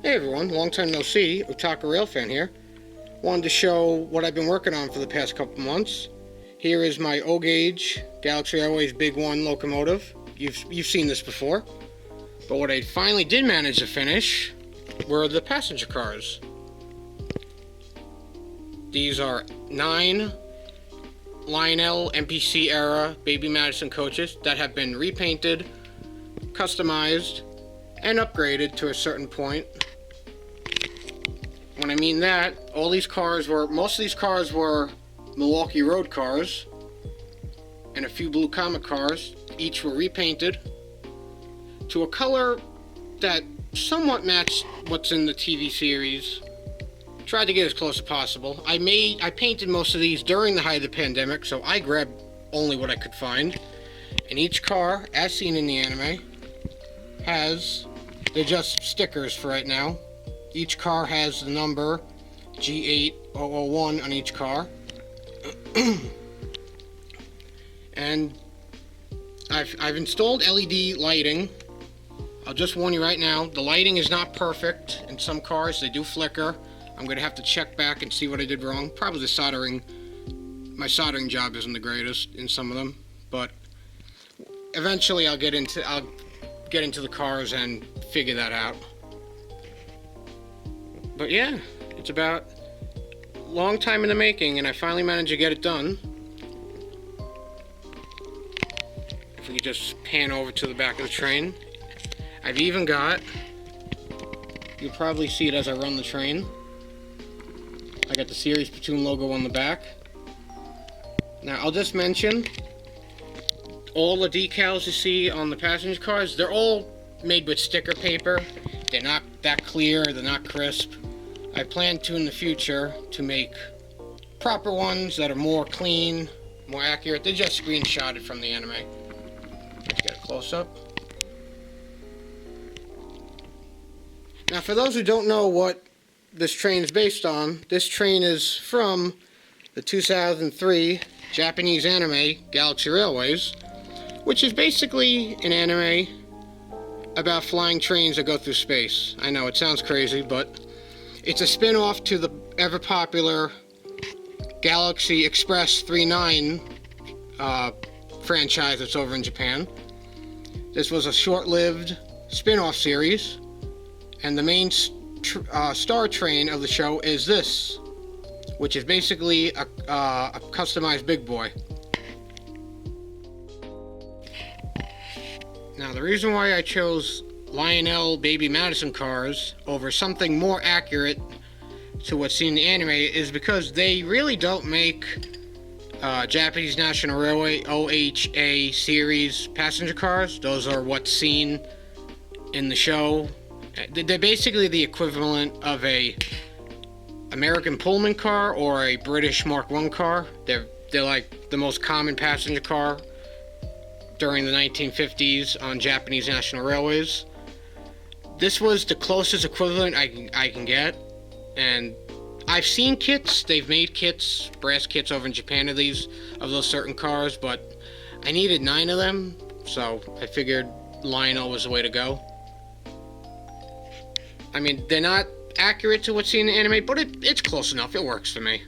Hey everyone, long time no see, Otaku Railfan here. Wanted to show what I've been working on for the past couple months. Here is my O-Gauge Galaxy Airways Big One locomotive. You've seen this before. But what I finally did manage to finish were the passenger cars. These are 9 Lionel MPC era Baby Madison coaches that have been repainted, customized, and upgraded to a certain point. When I mean that, most of these cars were Milwaukee Road cars, and a few Blue Comet cars. Each were repainted to a color that somewhat matched what's in the TV series. Tried to get as close as possible. I painted most of these during the height of the pandemic, so I grabbed only what I could find. And each car, as seen in the anime, they're just stickers for right now. Each car has the number G8001 on each car. And I've installed LED lighting. I'll just warn you right now, the lighting is not perfect. In some cars, they do flicker. I'm going to have to check back and see what I did wrong. Probably my soldering job isn't the greatest in some of them, but eventually I'll get into the cars and figure that out. But yeah, it's about a long time in the making, and I finally managed to get it done. If we could just pan over to the back of the train. I've even got, you'll probably see it as I run the train, I got the Sirius Platoon logo on the back. Now I'll just mention, all the decals you see on the passenger cars, they're all made with sticker paper. They're not that clear, they're not crisp. I plan to in the future to make proper ones that are more clean, more accurate. They're just screenshotted from the anime. Let's get a close-up. Now for those who don't know what this train is based on, this train is from the 2003 Japanese anime Galaxy Railways, which is basically an anime about flying trains that go through space. I know it sounds crazy, but it's a spin-off to the ever-popular Galaxy Express 39 franchise that's over in Japan. This was a short-lived spin-off series, and the main star train of the show is this, which is basically a customized big boy. Now, the reason why I chose Lionel Baby Madison cars over something more accurate to what's seen in the anime is because they really don't make Japanese National Railway OHA series passenger cars. Those are what's seen in the show. They're basically the equivalent of a American Pullman car or a British Mark I car. They're like the most common passenger car during the 1950s on Japanese National Railways. This was the closest equivalent I can get, and I've seen kits. They've made kits, brass kits over in Japan of those certain cars, but I needed 9 of them, so I figured Lionel was the way to go. I mean, they're not accurate to what's seen in the anime, but it's close enough. It works for me.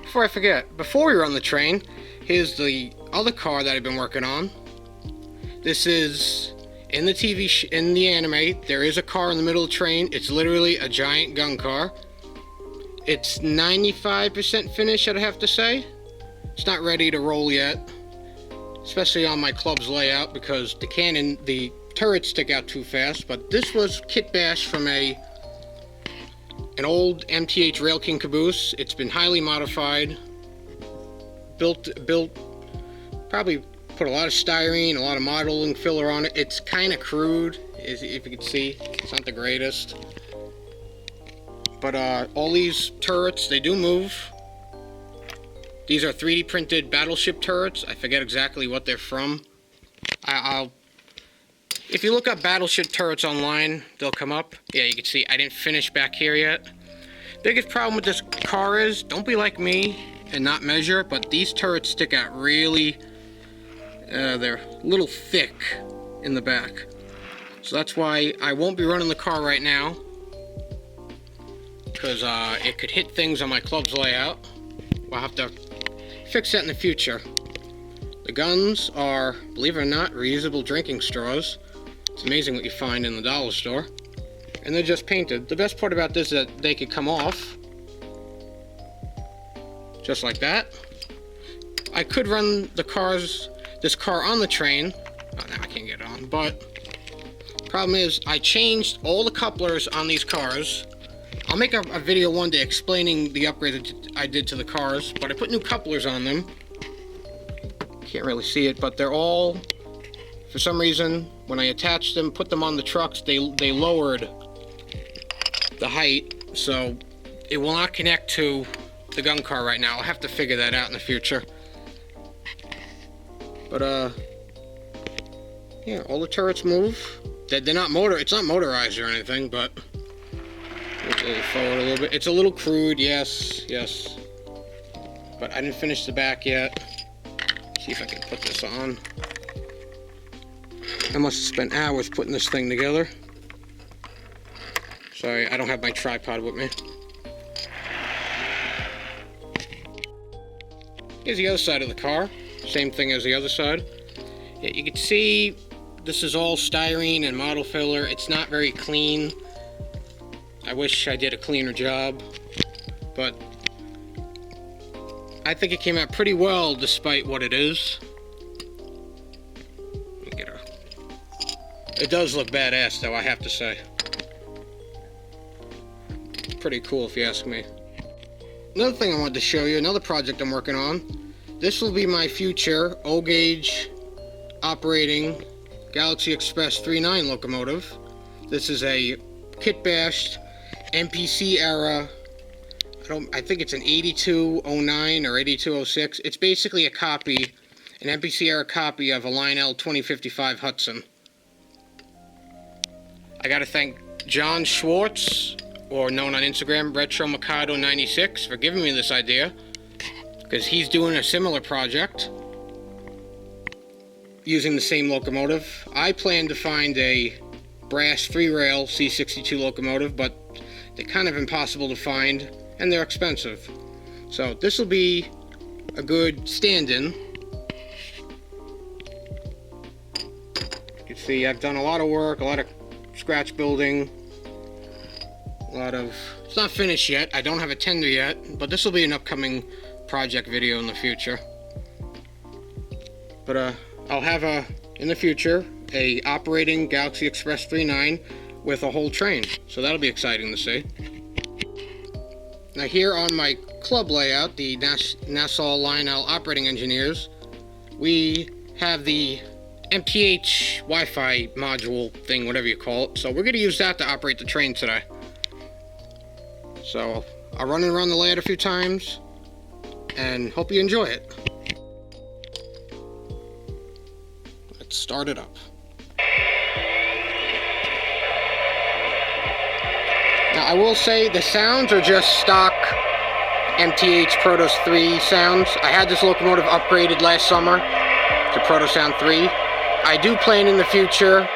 Before I forget, before we were on the train, here's the other car that I've been working on. This is, in the in the anime, there is a car in the middle of the train. It's literally a giant gun car. It's 95% finished, I'd have to say. It's not ready to roll yet, especially on my club's layout, because the turrets stick out too fast. But this was kit bash from an old MTH Rail King caboose. It's been highly modified, built, probably put a lot of styrene, a lot of modeling filler on it. It's kind of crude, if you can see. It's not the greatest. But all these turrets, they do move. These are 3D printed battleship turrets. I forget exactly what they're from. If you look up battleship turrets online, they'll come up. Yeah, you can see I didn't finish back here yet. Biggest problem with this car is, don't be like me and not measure, but these turrets stick out really, they're a little thick in the back. So that's why I won't be running the car right now, because it could hit things on my club's layout. I'll have to fix that in the future. The guns are, believe it or not, reusable drinking straws. It's amazing what you find in the dollar store. And they're just painted. The best part about this is that they could come off. Just like that. I could run this car on the train. Oh, now I can't get it on. But problem is, I changed all the couplers on these cars. I'll make a video one day explaining the upgrade that I did to the cars, but I put new couplers on them. Can't really see it, but they're all, for some reason, when I attached them, put them on the trucks, they lowered the height, so it will not connect to the gun car right now. I'll have to figure that out in the future. But yeah, all the turrets move. They're not it's not motorized or anything, but forward a little bit. It's a little crude, yes. But I didn't finish the back yet. See if I can put this on. I must have spent hours putting this thing together. Sorry, I don't have my tripod with me. Here's the other side of the car. Same thing as the other side. Yeah, you can see this is all styrene and model filler. It's not very clean. I wish I did a cleaner job, but I think it came out pretty well despite what it is. Let me get her. It does look badass though, I have to say. Pretty cool if you ask me. Another thing I wanted to show you, another project I'm working on. This will be my future O-gauge operating Galaxy Express 39 locomotive. This is a kit-bashed MPC era, I think it's an 8209 or 8206. It's basically an MPC era copy of a Lionel 2055 Hudson. I gotta thank John Schwartz, or known on Instagram, Retro Mikado 96, for giving me this idea, because he's doing a similar project using the same locomotive. I plan to find a brass 3-rail C62 locomotive, but they're kind of impossible to find, and they're expensive. So this will be a good stand-in. You can see I've done a lot of work, a lot of scratch building, it's not finished yet. I don't have a tender yet, but this will be an upcoming project video in the future. But I'll have in the future, a operating Galaxy Express 39 with a whole train. So that'll be exciting to see. Now here on my club layout, the Nassau Lionel Operating Engineers, we have the MTH Wi-Fi module thing, whatever you call it. So we're going to use that to operate the train today. So I'll run it around the layout a few times and hope you enjoy it. Let's start it up. Now I will say the sounds are just stock MTH Protos 3 sounds. I had this locomotive upgraded last summer to Protosound 3. I do plan in the future,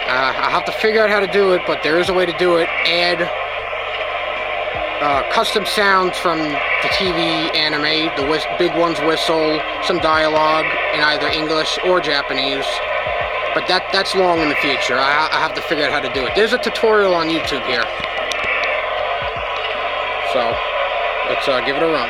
I'll have to figure out how to do it, but there is a way to do it, add custom sounds from the TV anime, the big one's whistle, some dialogue in either English or Japanese. But that's long in the future. I have to figure out how to do it. There's a tutorial on YouTube here. So, let's give it a run.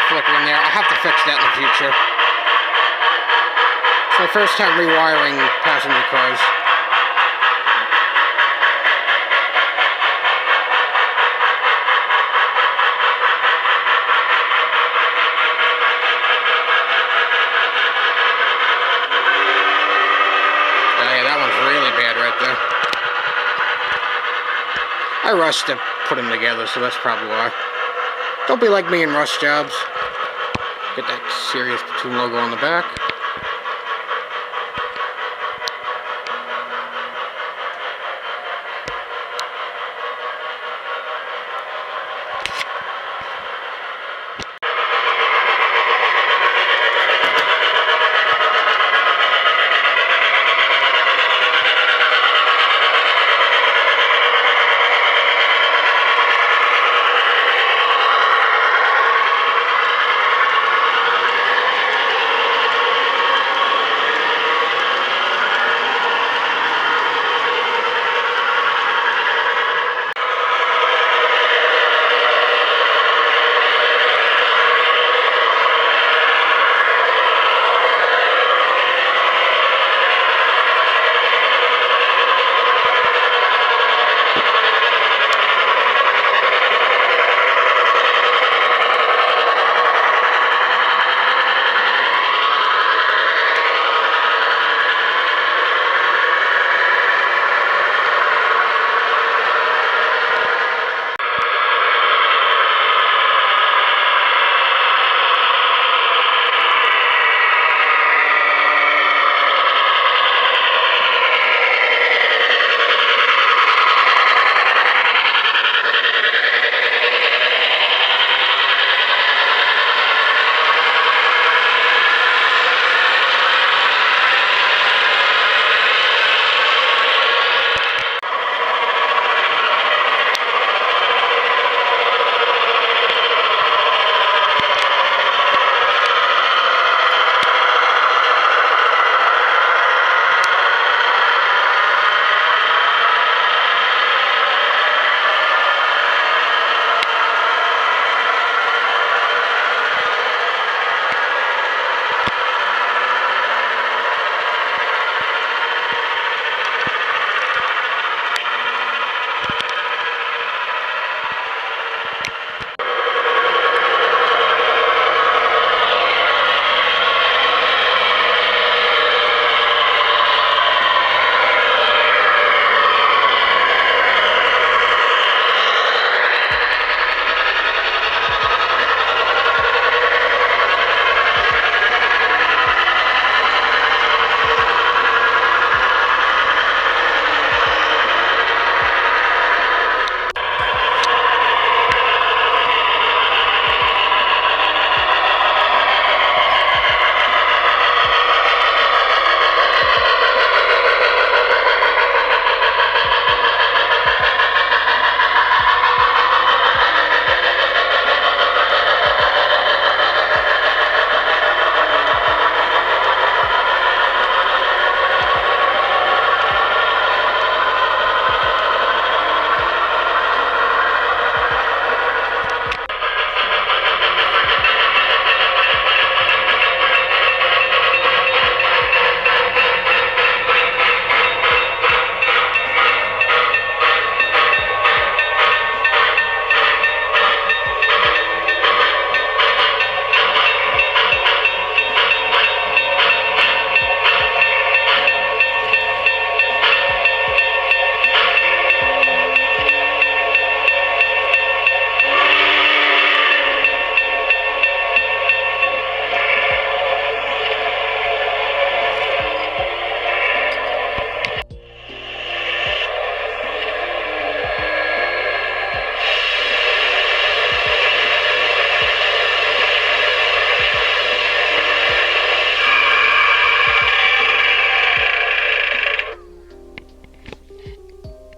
Flickering there. I'll have to fix that in the future. It's my first time rewiring passenger cars. I rushed to put them together, so that's probably why. Don't be like me in rush jobs. Get that Sirius Platoon logo on the back.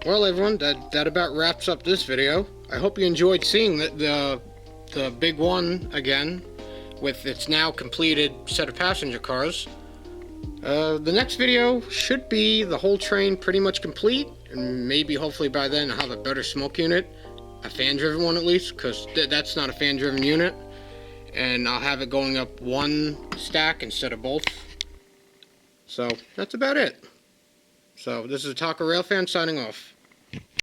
Well, everyone, that about wraps up this video. I hope you enjoyed seeing the big one again with its now completed set of passenger cars. The next video should be the whole train pretty much complete, and maybe hopefully by then I'll have a better smoke unit, a fan-driven one at least, because that's not a fan-driven unit, and I'll have it going up one stack instead of both. So that's about it. So this is Taco Railfan signing off.